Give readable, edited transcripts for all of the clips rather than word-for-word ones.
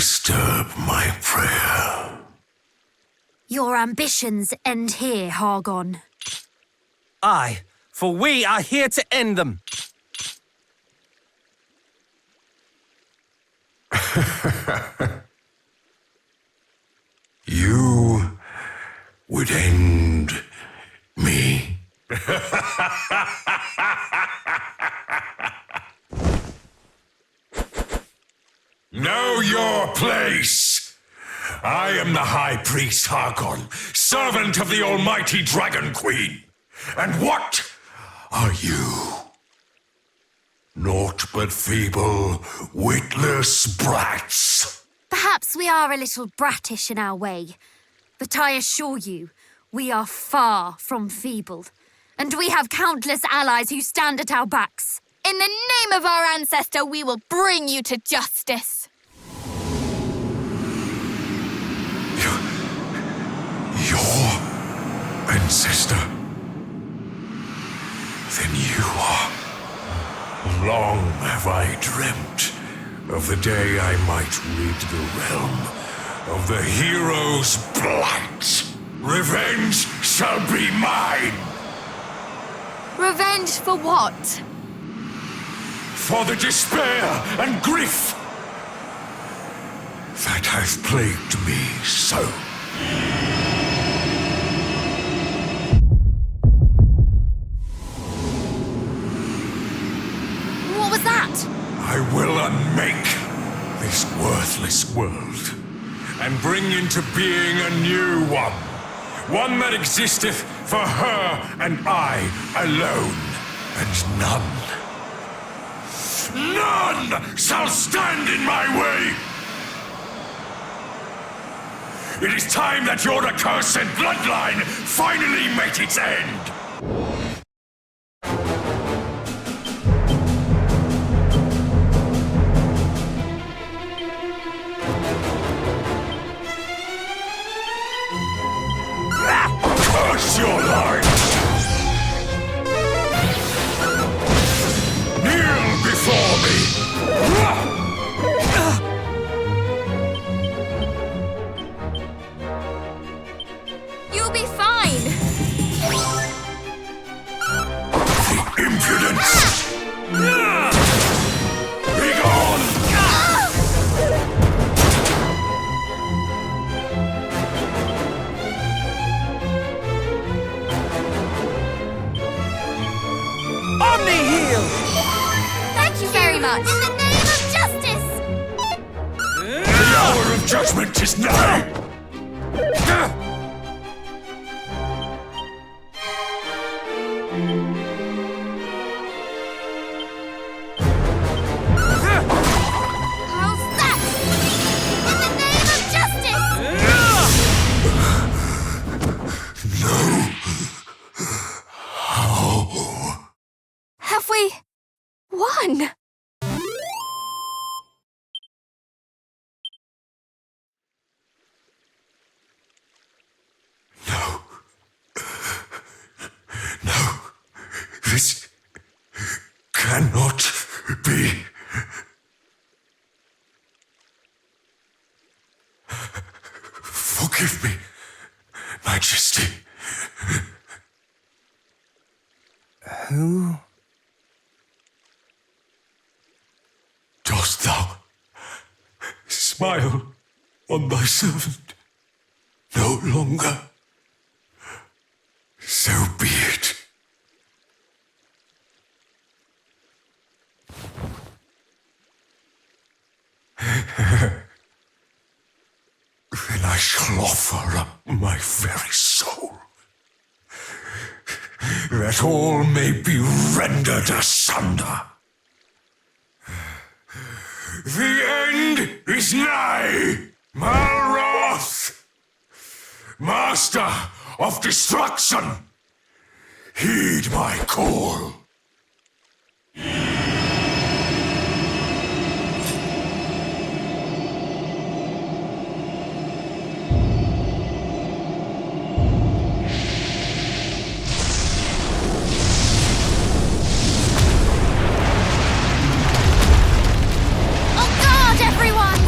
disturb my prayer. Your ambitions end here, Hargon. Aye, for we are here to end them. You would end me? Know your place! I am the High Priest Hargon, servant of the Almighty Dragon Queen. And what are you? Naught but feeble, witless brats. Perhaps we are a little brattish in our way, but I assure you, we are far from feeble, and we have countless allies who stand at our backs. In the name of our ancestor, we will bring you to justice. Your ancestor? Then you are. Long have I dreamt of the day I might rid the realm of the hero's blight. Revenge shall be mine. Revenge for what? For the despair and grief that hath plagued me so. What was that? I will unmake this worthless world and bring into being a new one. One that existeth for her and I alone, and none shall stand in my way! It is time that your accursed bloodline finally met its end! Curse your lives! Kneel before me! You'll be fine. The impudence! Be gone! Omni-heal! Thank you very much. In the name of justice! The hour of judgment is nigh! How's that? In the name of justice! No. How? Have we won? No. No. This cannot be. Forgive me, Majesty. Who? Dost thou smile on thy servant no longer? So be it. Then I shall offer up my very soul, that all may be rendered asunder. The end is nigh, Malroth! Master of destruction, heed my call. On guard, everyone!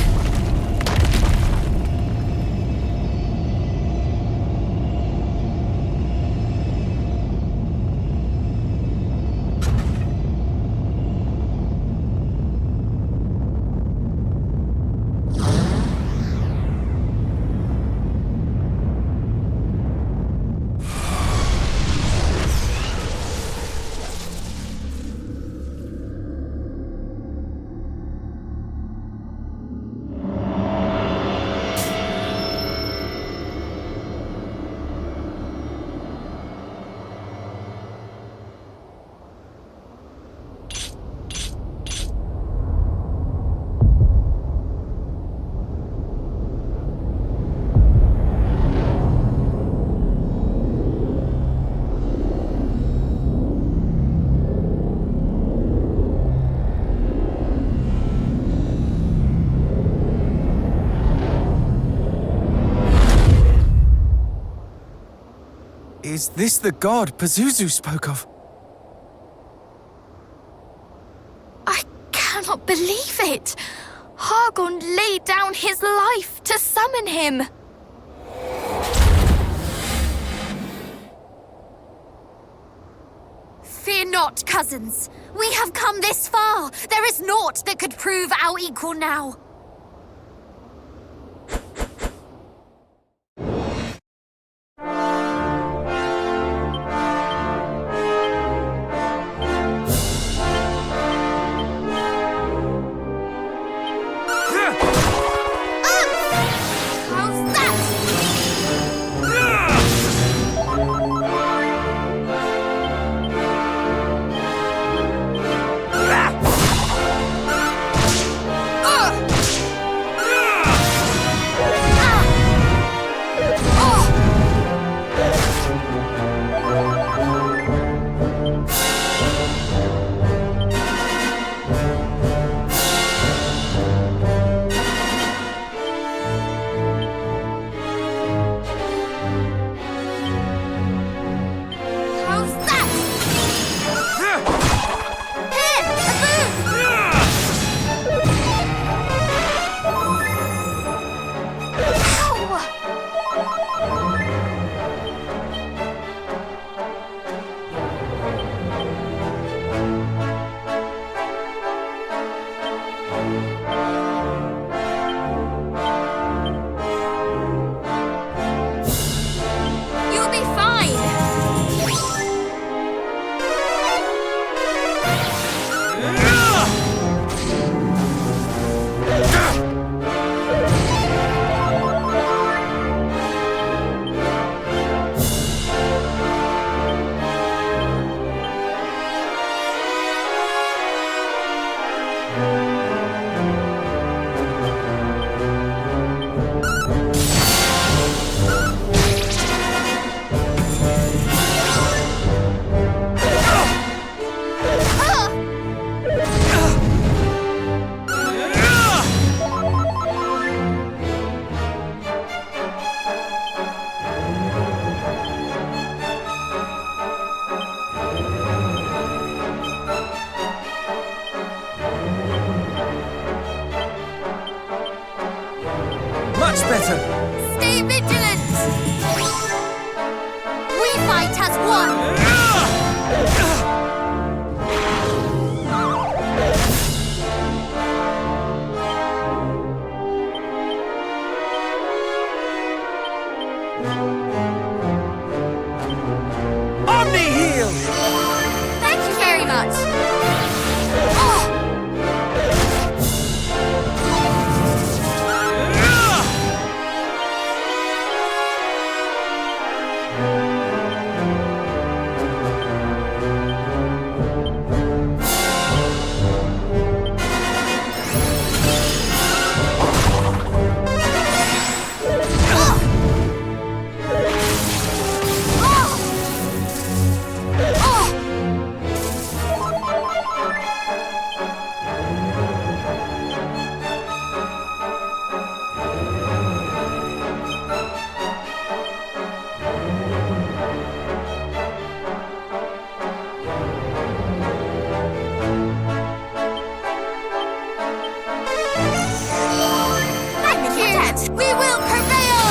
Is this the god Pazuzu spoke of? I cannot believe it. Hargon laid down his life to summon him. Fear not, cousins. We have come this far. There is naught that could prove our equal now. How's that? How's that? Here, a boon! Ow! You'll be fine. Much better. Stay vigilant! We fight as one! Omni heal! Thank you very much! Oh! Thank you! We will prevail!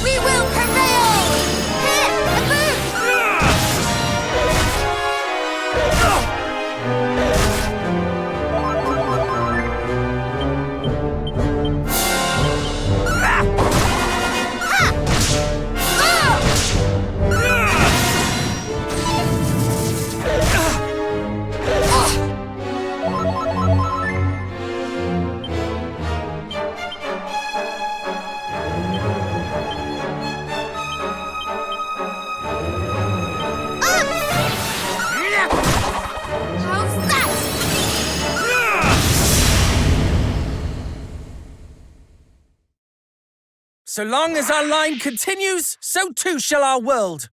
We will prevail! Here, a boon! So long as our line continues, so too shall our world.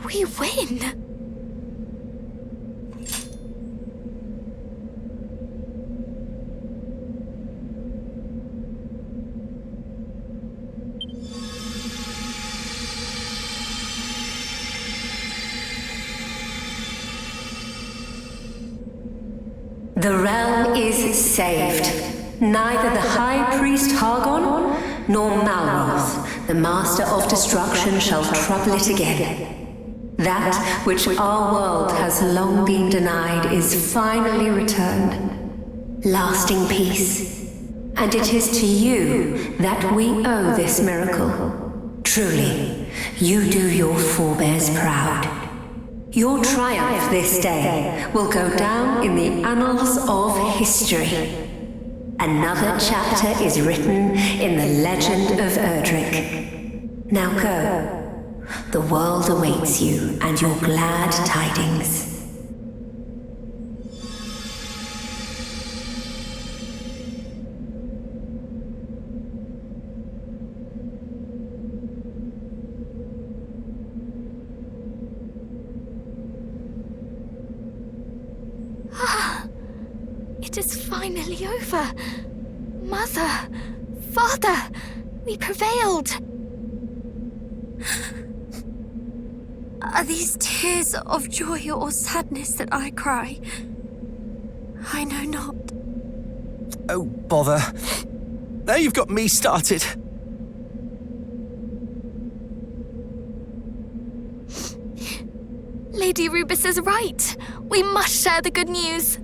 We win! The realm is saved. Neither the High Priest Hargon nor Malroth, the Master of Destruction, shall trouble it again. That which our world has long been denied is finally returned. Lasting peace. And it is to you that we owe this miracle. Truly, you do your forebears proud. Your triumph this day will go down in the annals of history. Another chapter is written in the legend of Erdrick. Now go. The world awaits you and your glad tidings. It is finally over. Mother, Father, we prevailed. Are these tears of joy or sadness that I cry? I know not. Oh, bother. Now you've got me started. Lady Rubus is right. We must share the good news.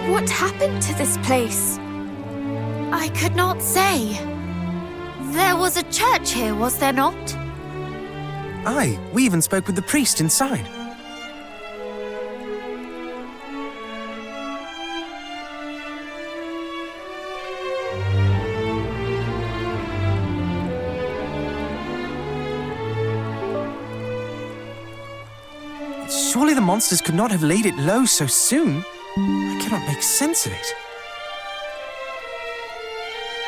What happened to this place? I could not say. There was a church here, was there not? Aye, we even spoke with the priest inside. Surely the monsters could not have laid it low so soon. I cannot make sense of it.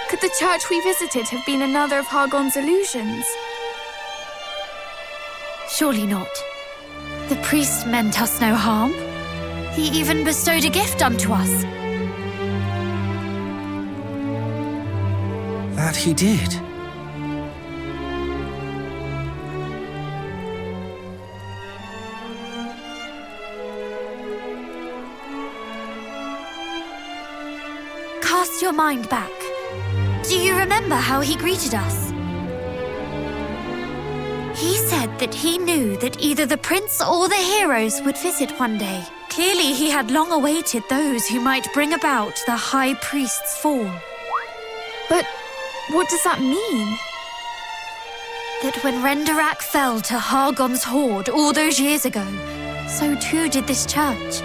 Could the church we visited have been another of Hargon's illusions? Surely not. The priest meant us no harm. He even bestowed a gift unto us. That he did. Cast your mind back. Do you remember how he greeted us? He said that he knew that either the prince or the heroes would visit one day. Clearly, he had long awaited those who might bring about the High Priest's fall. But what does that mean? That when Renderak fell to Hargon's horde all those years ago, so too did this church.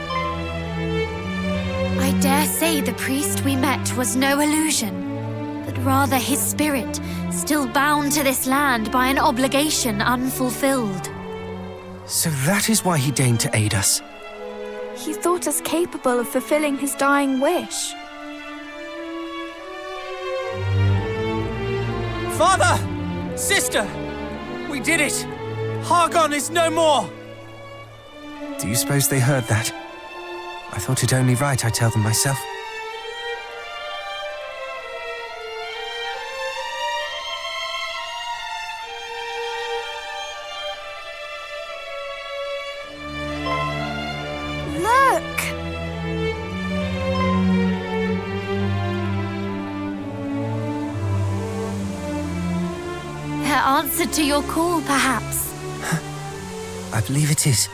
I dare say the priest we met was no illusion, but rather his spirit, still bound to this land by an obligation unfulfilled. So that is why he deigned to aid us. He thought us capable of fulfilling his dying wish. Father! Sister! We did it! Hargon is no more! Do you suppose they heard that? I thought it only right I tell them myself. Look! Their answer to your call, perhaps. I believe it is.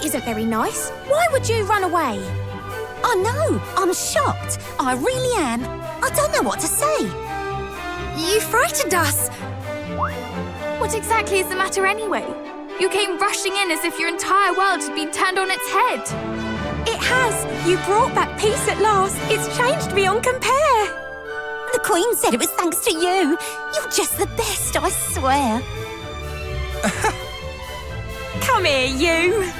isn't very nice. Why would you run away? I know. I'm shocked. I really am. I don't know what to say. You frightened us. What exactly is the matter anyway? You came rushing in as if your entire world had been turned on its head. It has. You brought back peace at last. It's changed beyond compare. The Queen said it was thanks to you. You're just the best, I swear. Come here, you.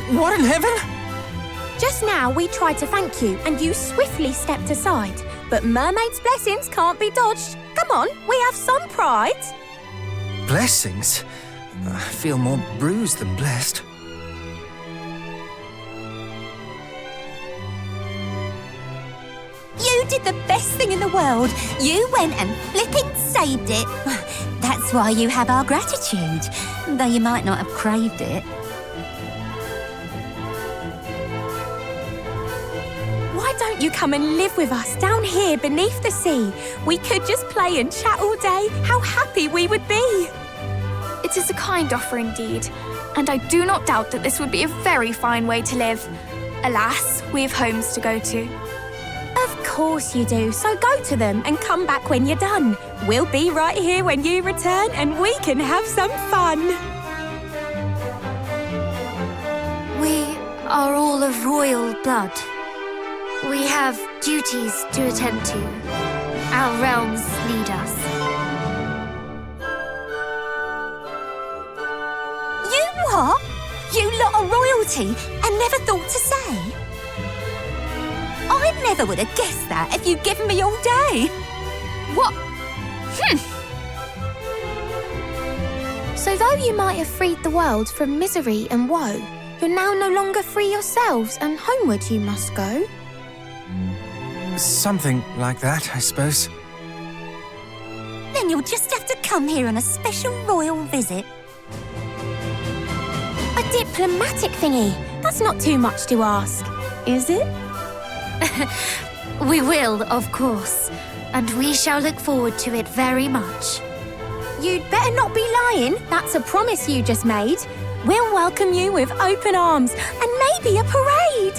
What in heaven? Just now we tried to thank you and you swiftly stepped aside. But mermaids' blessings can't be dodged. Come on, we have some pride. Blessings? I feel more bruised than blessed. You did the best thing in the world. You went and flipping saved it. That's why you have our gratitude, though you might not have craved it. won't you come and live with us down here beneath the sea? We could just play and chat all day. How happy we would be. It is a kind offer indeed, and I do not doubt that this would be a very fine way to live. Alas, we have homes to go to. Of course you do, so go to them and come back when you're done. We'll be right here when you return and we can have some fun. We are all of royal blood. We have duties to attend to. Our realms need us. You what? You lot are royalty and never thought to say? I never would have guessed that if you'd given me all day. What? So though you might have freed the world from misery and woe, you're now no longer free yourselves, and homeward you must go. Something like that, I suppose. Then you'll just have to come here on a special royal visit. A diplomatic thingy. That's not too much to ask, is it? We will, of course, and we shall look forward to it very much. You'd better not be lying. That's a promise you just made. We'll welcome you with open arms and maybe a parade.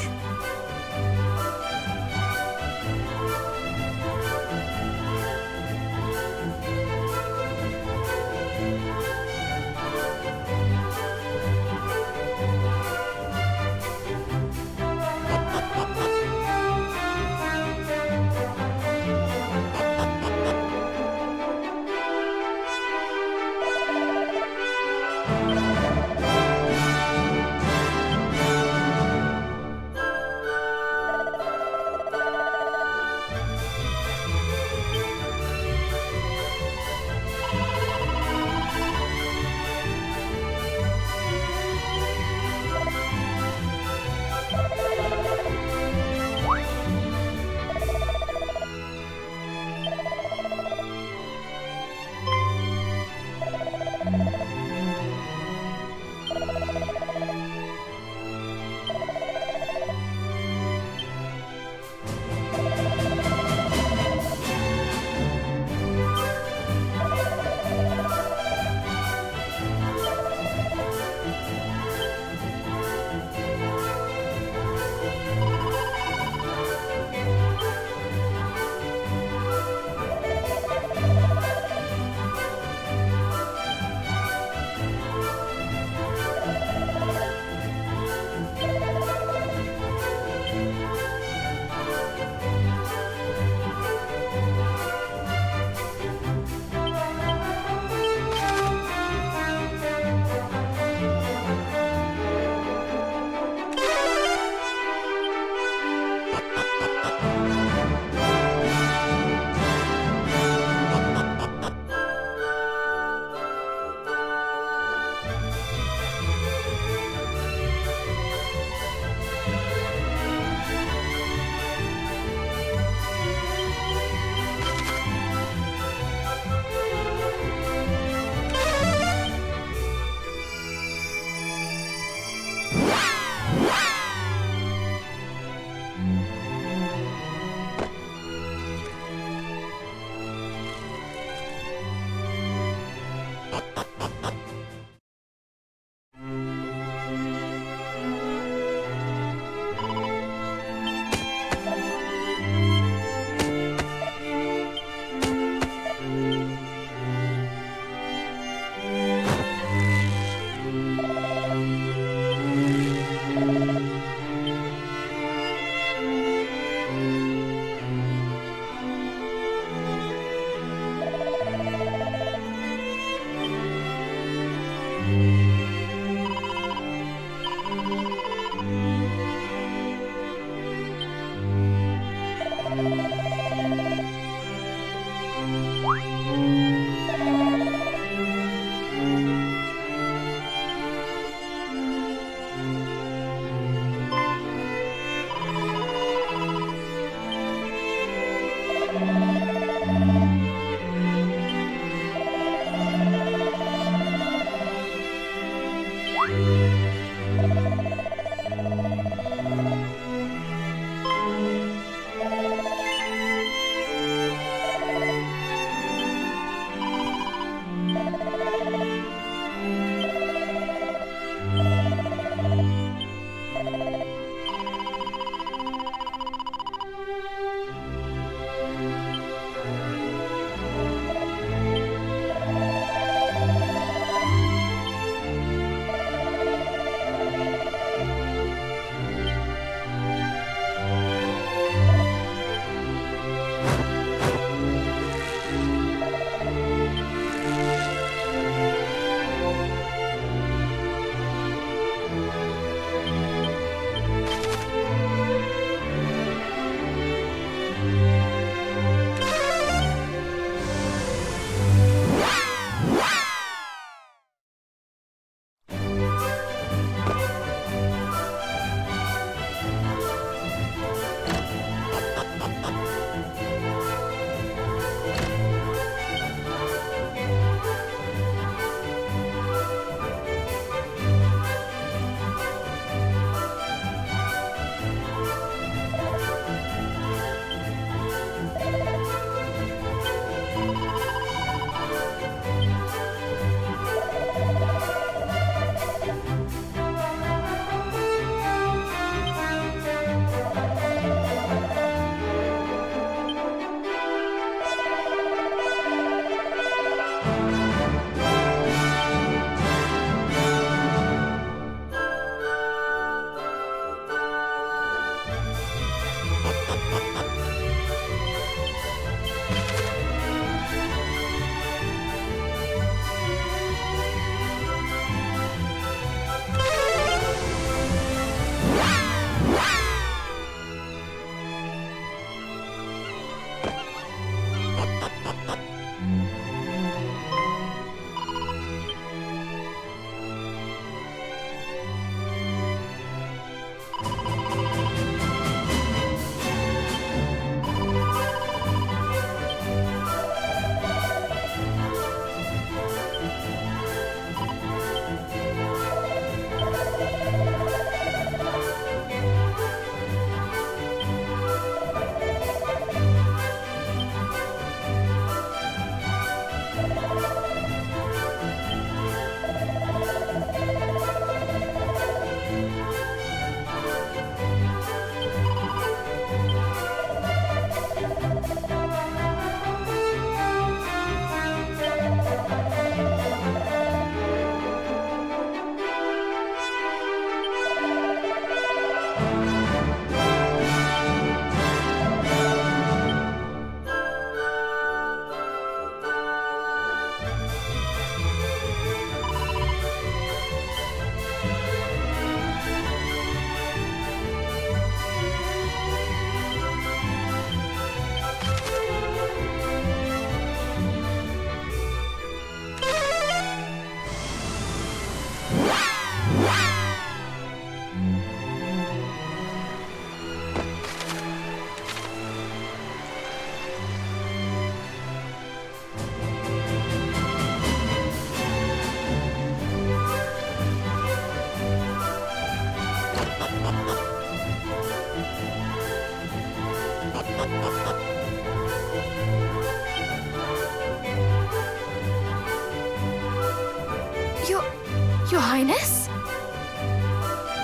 Your Highness?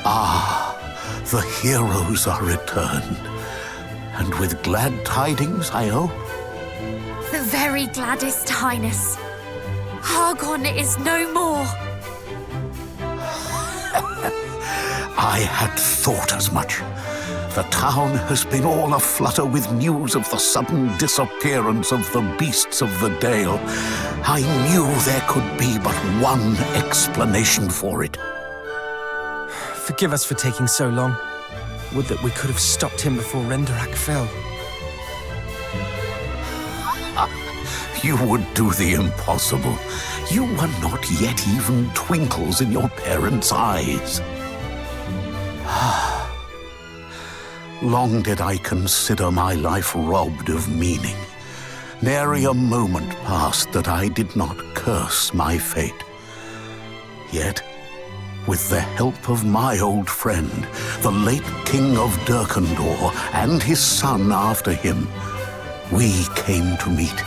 Ah, the heroes are returned. And with glad tidings, I hope. The very gladdest Highness. Hargon is no more. I had thought as much. The town has been all aflutter with news of the sudden disappearance of the beasts of the Dale. I knew there could be but one explanation for it. Forgive us for taking so long. Would that we could have stopped him before Renderak fell. You would do the impossible. You were not yet even twinkles in your parents' eyes. Long did I consider my life robbed of meaning. Nary a moment passed that I did not curse my fate. Yet, with the help of my old friend, the late King of Durkandor, and his son after him, we came to meet.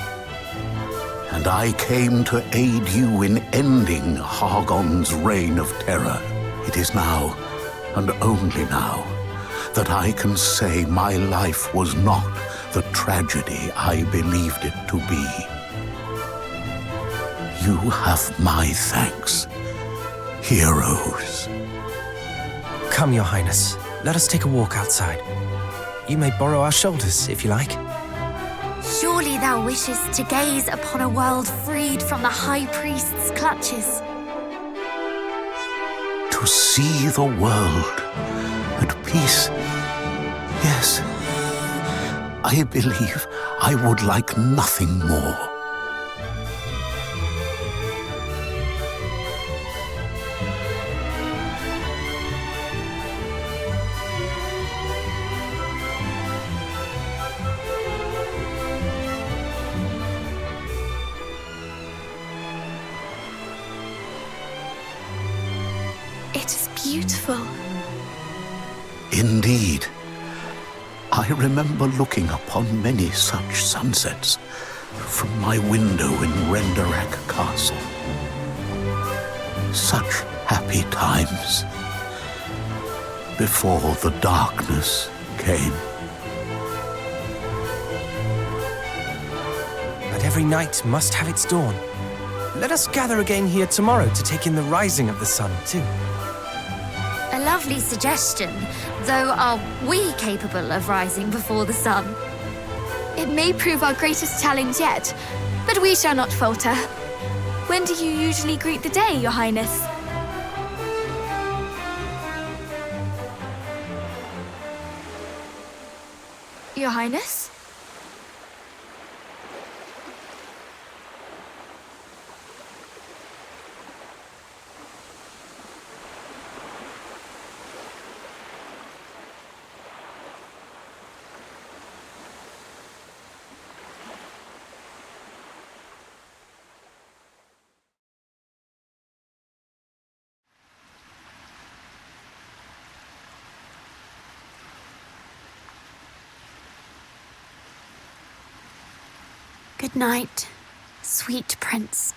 And I came to aid you in ending Hargon's reign of terror. It is now, and only now, that I can say my life was not the tragedy I believed it to be. You have my thanks, heroes. Come, Your Highness. Let us take a walk outside. You may borrow our shoulders, if you like. Surely thou wishest to gaze upon a world freed from the High Priest's clutches. To see the world at peace. Yes, I believe I would like nothing more. It is beautiful. Indeed. I remember looking upon many such sunsets from my window in Renderak Castle. Such happy times before the darkness came. But every night must have its dawn. Let us gather again here tomorrow to take in the rising of the sun, too. A lovely suggestion, though are we capable of rising before the sun? It may prove our greatest challenge yet, but we shall not falter. When do you usually greet the day, Your Highness? Your Highness? Good night, sweet prince.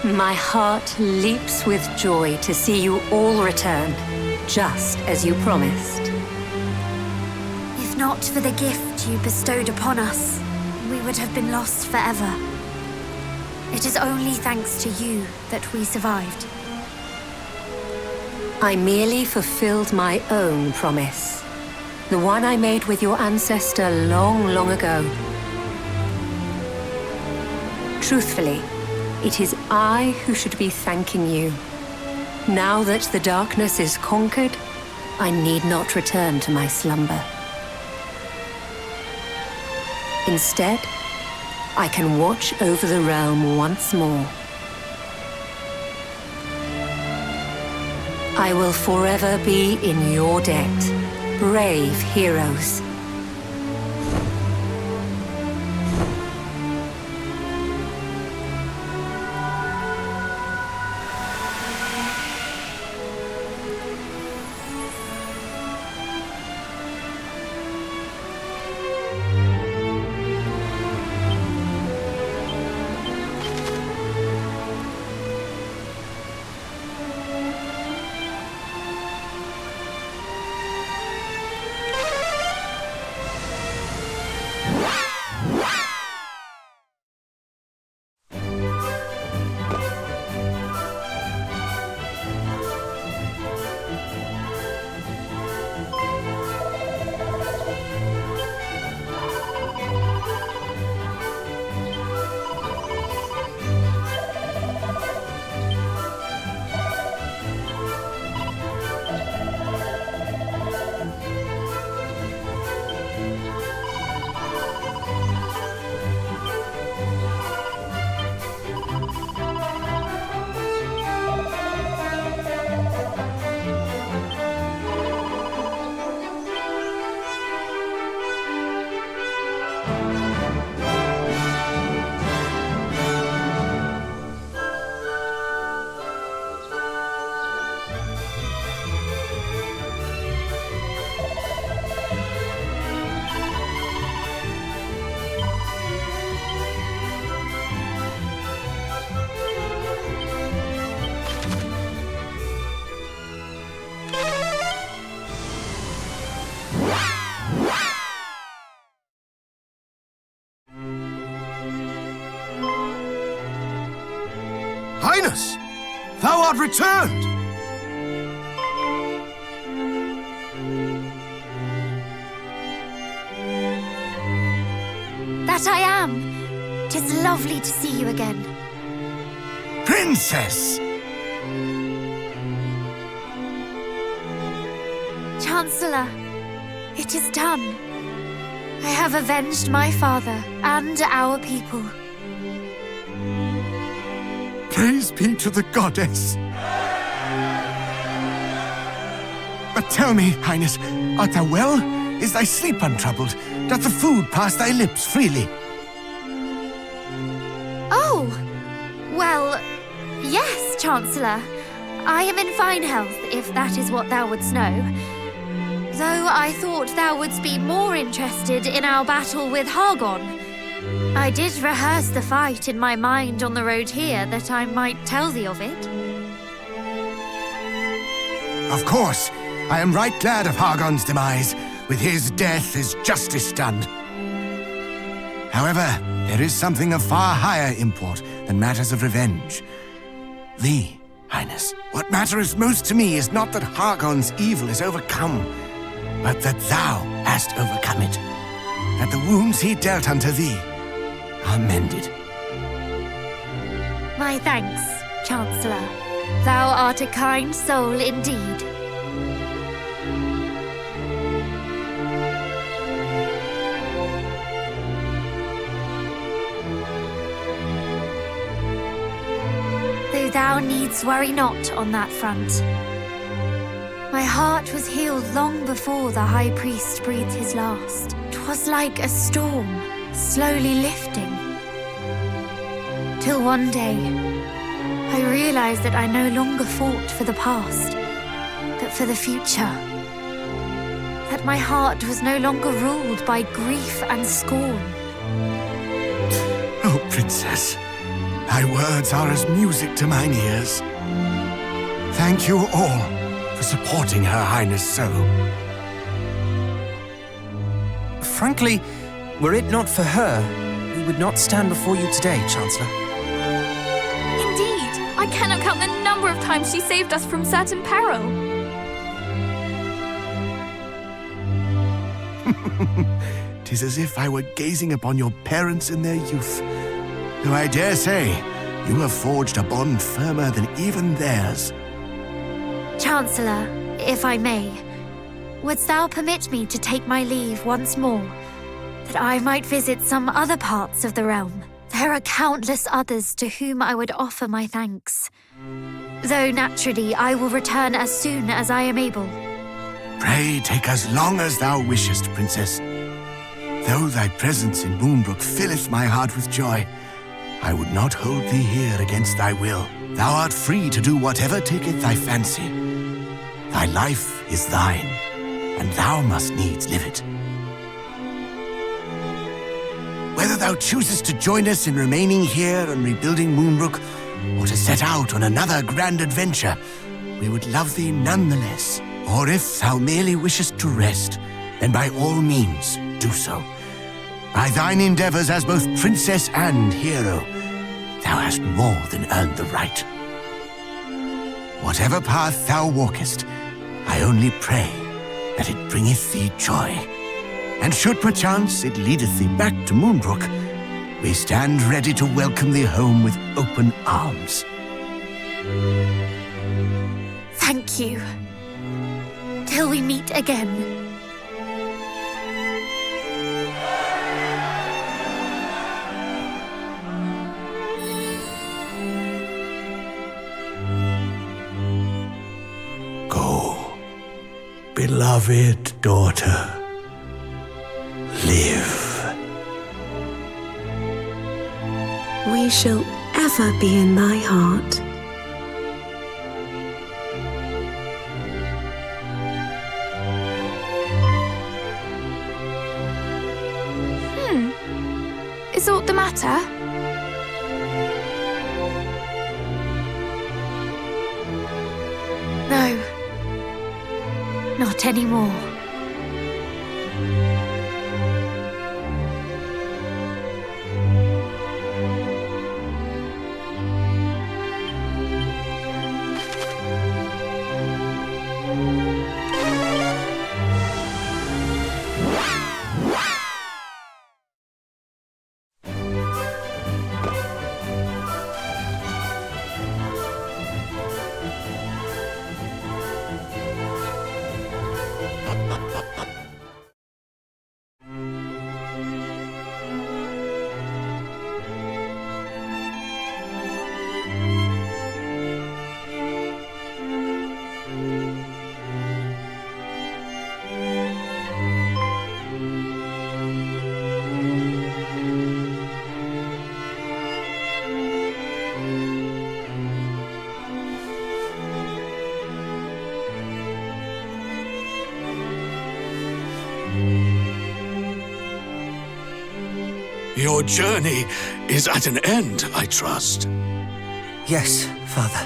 My heart leaps with joy to see you all return, just as you promised. If not for the gift you bestowed upon us, we would have been lost forever. It is only thanks to you that we survived. I merely fulfilled my own promise. The one I made with your ancestor long, long ago. Truthfully, it is I who should be thanking you. Now that the darkness is conquered, I need not return to my slumber. Instead, I can watch over the realm once more. I will forever be in your debt, brave heroes. Highness! Thou art returned! That I am. 'Tis lovely to see you again. Princess! Chancellor, it is done. I have avenged my father and our people. Praise be to the goddess! But tell me, Highness, art thou well? Is thy sleep untroubled? Doth the food pass thy lips freely? Oh, well, yes, Chancellor. I am in fine health, if that is what thou wouldst know. Though I thought thou wouldst be more interested in our battle with Hargon. I did rehearse the fight in my mind on the road here, that I might tell thee of it. Of course. I am right glad of Hargon's demise. With his death is justice done. However, there is something of far higher import than matters of revenge. Thee, Highness. What matters most to me is not that Hargon's evil is overcome, but that thou hast overcome it. That the wounds he dealt unto thee are mended. My thanks, Chancellor. Thou art a kind soul indeed. Though thou needs worry not on that front. My heart was healed long before the High Priest breathed his last. 'Twas like a storm, slowly lifting. Till one day, I realized that I no longer fought for the past, but for the future. That my heart was no longer ruled by grief and scorn. Oh, Princess, Thy words are as music to mine ears. Thank you all for supporting Her Highness so. Frankly, were it not for her, we would not stand before you today, Chancellor. Indeed, I cannot count the number of times she saved us from certain peril. 'Tis as if I were gazing upon your parents in their youth. Though I dare say, you have forged a bond firmer than even theirs. Chancellor, if I may, wouldst thou permit me to take my leave once more, that I might visit some other parts of the realm? There are countless others to whom I would offer my thanks. Though naturally I will return as soon as I am able. Pray take as long as thou wishest, Princess. Though thy presence in Moonbrook filleth my heart with joy, I would not hold thee here against thy will. Thou art free to do whatever taketh thy fancy. Thy life is thine, and thou must needs live it. Whether thou choosest to join us in remaining here and rebuilding Moonbrook, or to set out on another grand adventure, we would love thee nonetheless. Or if thou merely wishest to rest, then by all means do so. By thine endeavors as both princess and hero, thou hast more than earned the right. Whatever path thou walkest, I only pray that it bringeth thee joy. And should perchance it leadeth thee back to Moonbrook, we stand ready to welcome thee home with open arms. Thank you. Till we meet again. Go, beloved daughter. Live. We shall ever be in thy heart. Is aught the matter? No. Not anymore. Your journey is at an end, I trust. Yes, Father.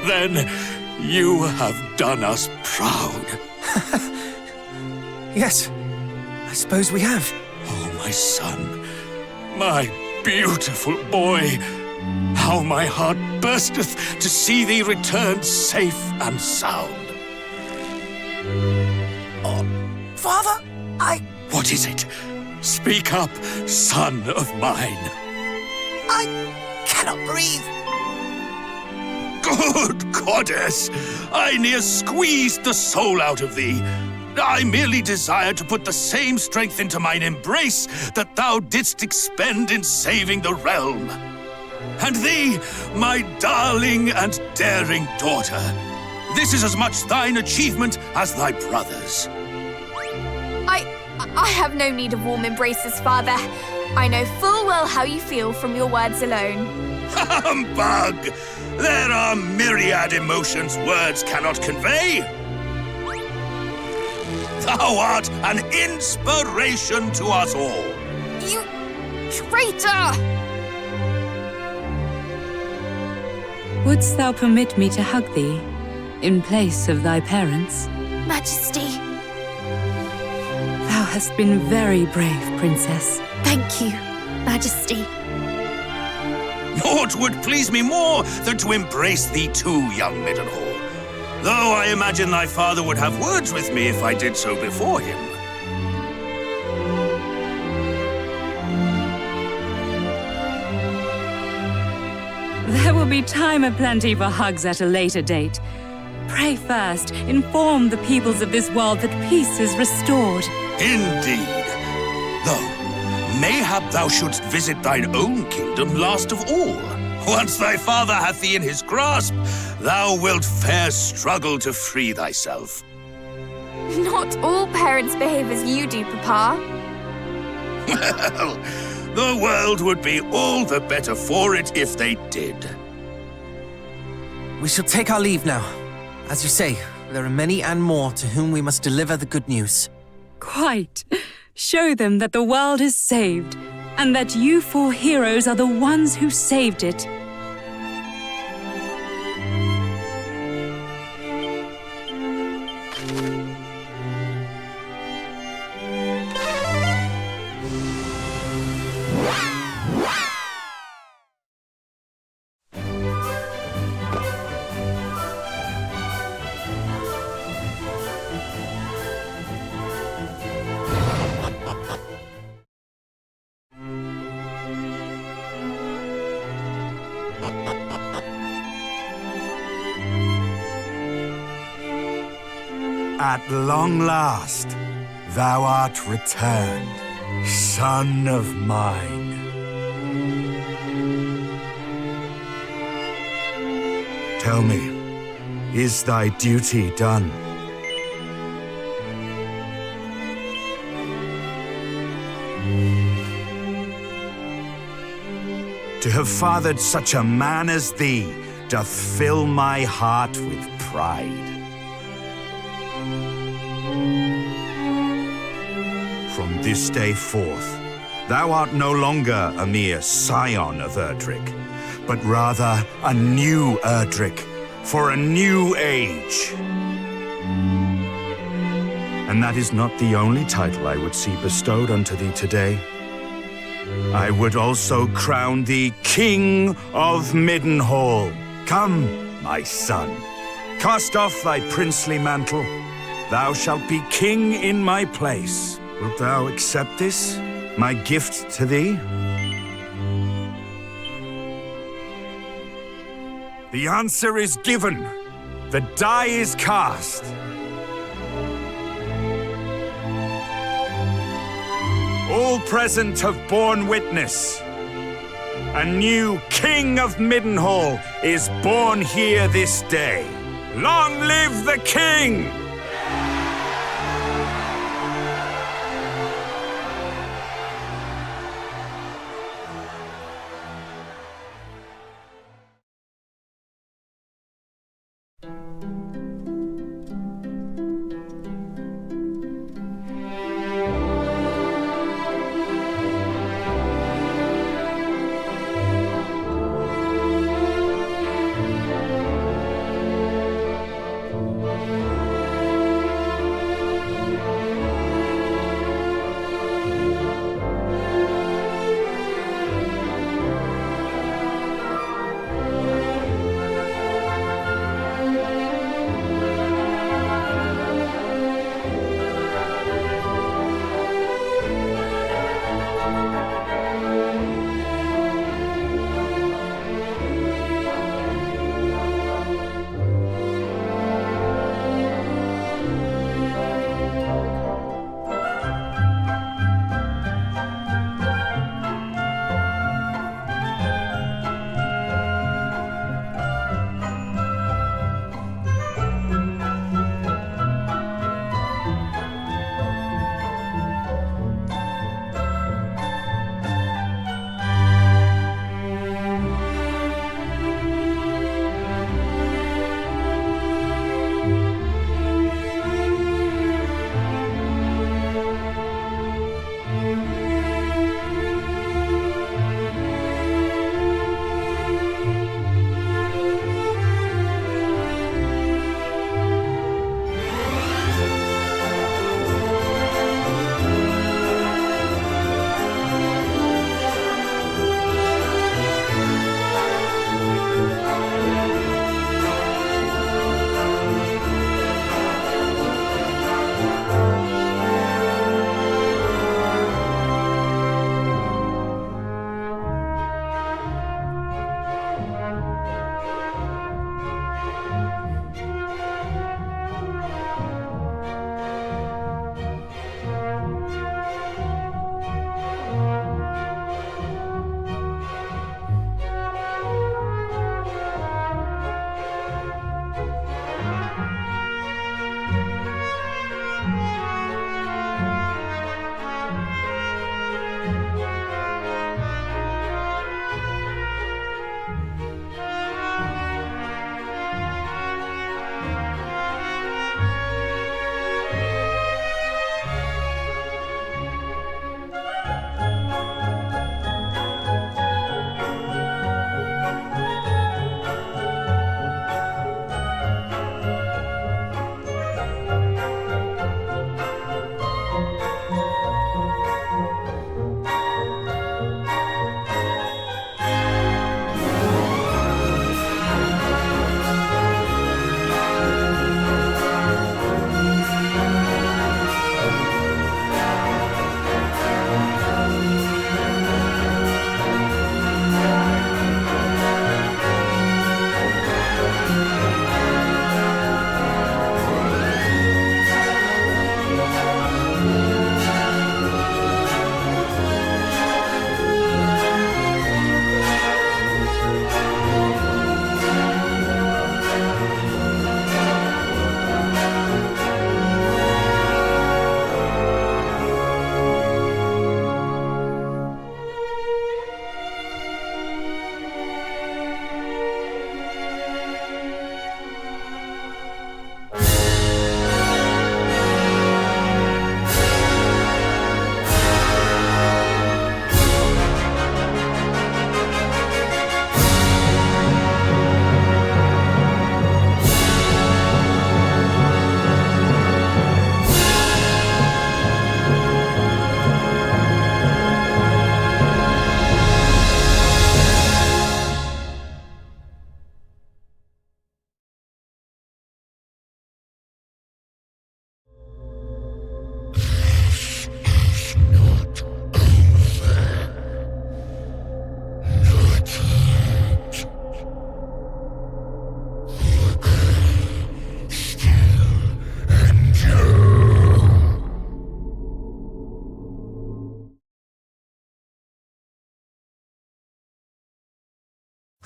Then you have done us proud. Yes, I suppose we have. Oh, my son, my beautiful boy, how my heart bursteth to see thee return safe and sound. Father, What is it? Speak up, son of mine. I cannot breathe. Good goddess! I near squeezed the soul out of thee. I merely desired to put the same strength into mine embrace that thou didst expend in saving the realm. And thee, my darling and daring daughter, this is as much thine achievement as thy brother's. I have no need of warm embraces, Father. I know full well how you feel from your words alone. Humbug! There are myriad emotions words cannot convey. Thou art an inspiration to us all. You traitor! Wouldst thou permit me to hug thee, in place of thy parents? Majesty, Thou hast been very brave, Princess. thank you, Majesty. Naught would please me more than to embrace thee too, young Middenhall. Though I imagine thy father would have words with me if I did so before him. There will be time aplenty for hugs at a later date. Pray first, inform the peoples of this world that peace is restored. Indeed. Though, mayhap thou shouldst visit thine own kingdom last of all. Once thy father hath thee in his grasp, thou wilt fair struggle to free thyself. Not all parents behave as you do, Papa. Well, the world would be all the better for it if they did. We shall take our leave now. As you say, there are many and more to whom we must deliver the good news. Quite. Show them that the world is saved, and that you four heroes are the ones who saved it. At long last, thou art returned, son of mine. Tell me, is thy duty done? To have fathered such a man as thee doth fill my heart with pride. From this day forth, thou art no longer a mere scion of Erdrick, but rather a new Erdrick for a new age. And that is not the only title I would see bestowed unto thee today. I would also crown thee King of Middenhall. Come, my son, cast off thy princely mantle. Thou shalt be king in my place. Wilt thou accept this, my gift to thee? The answer is given. The die is cast. All present have borne witness. A new King of Middenhall is born here this day. Long live the King!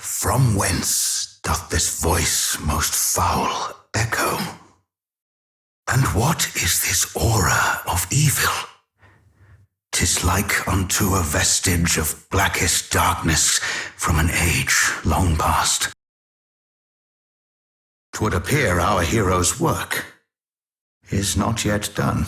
From whence doth this voice most foul echo? And what is this aura of evil? 'Tis like unto a vestige of blackest darkness from an age long past. 'Twould appear our hero's work is not yet done.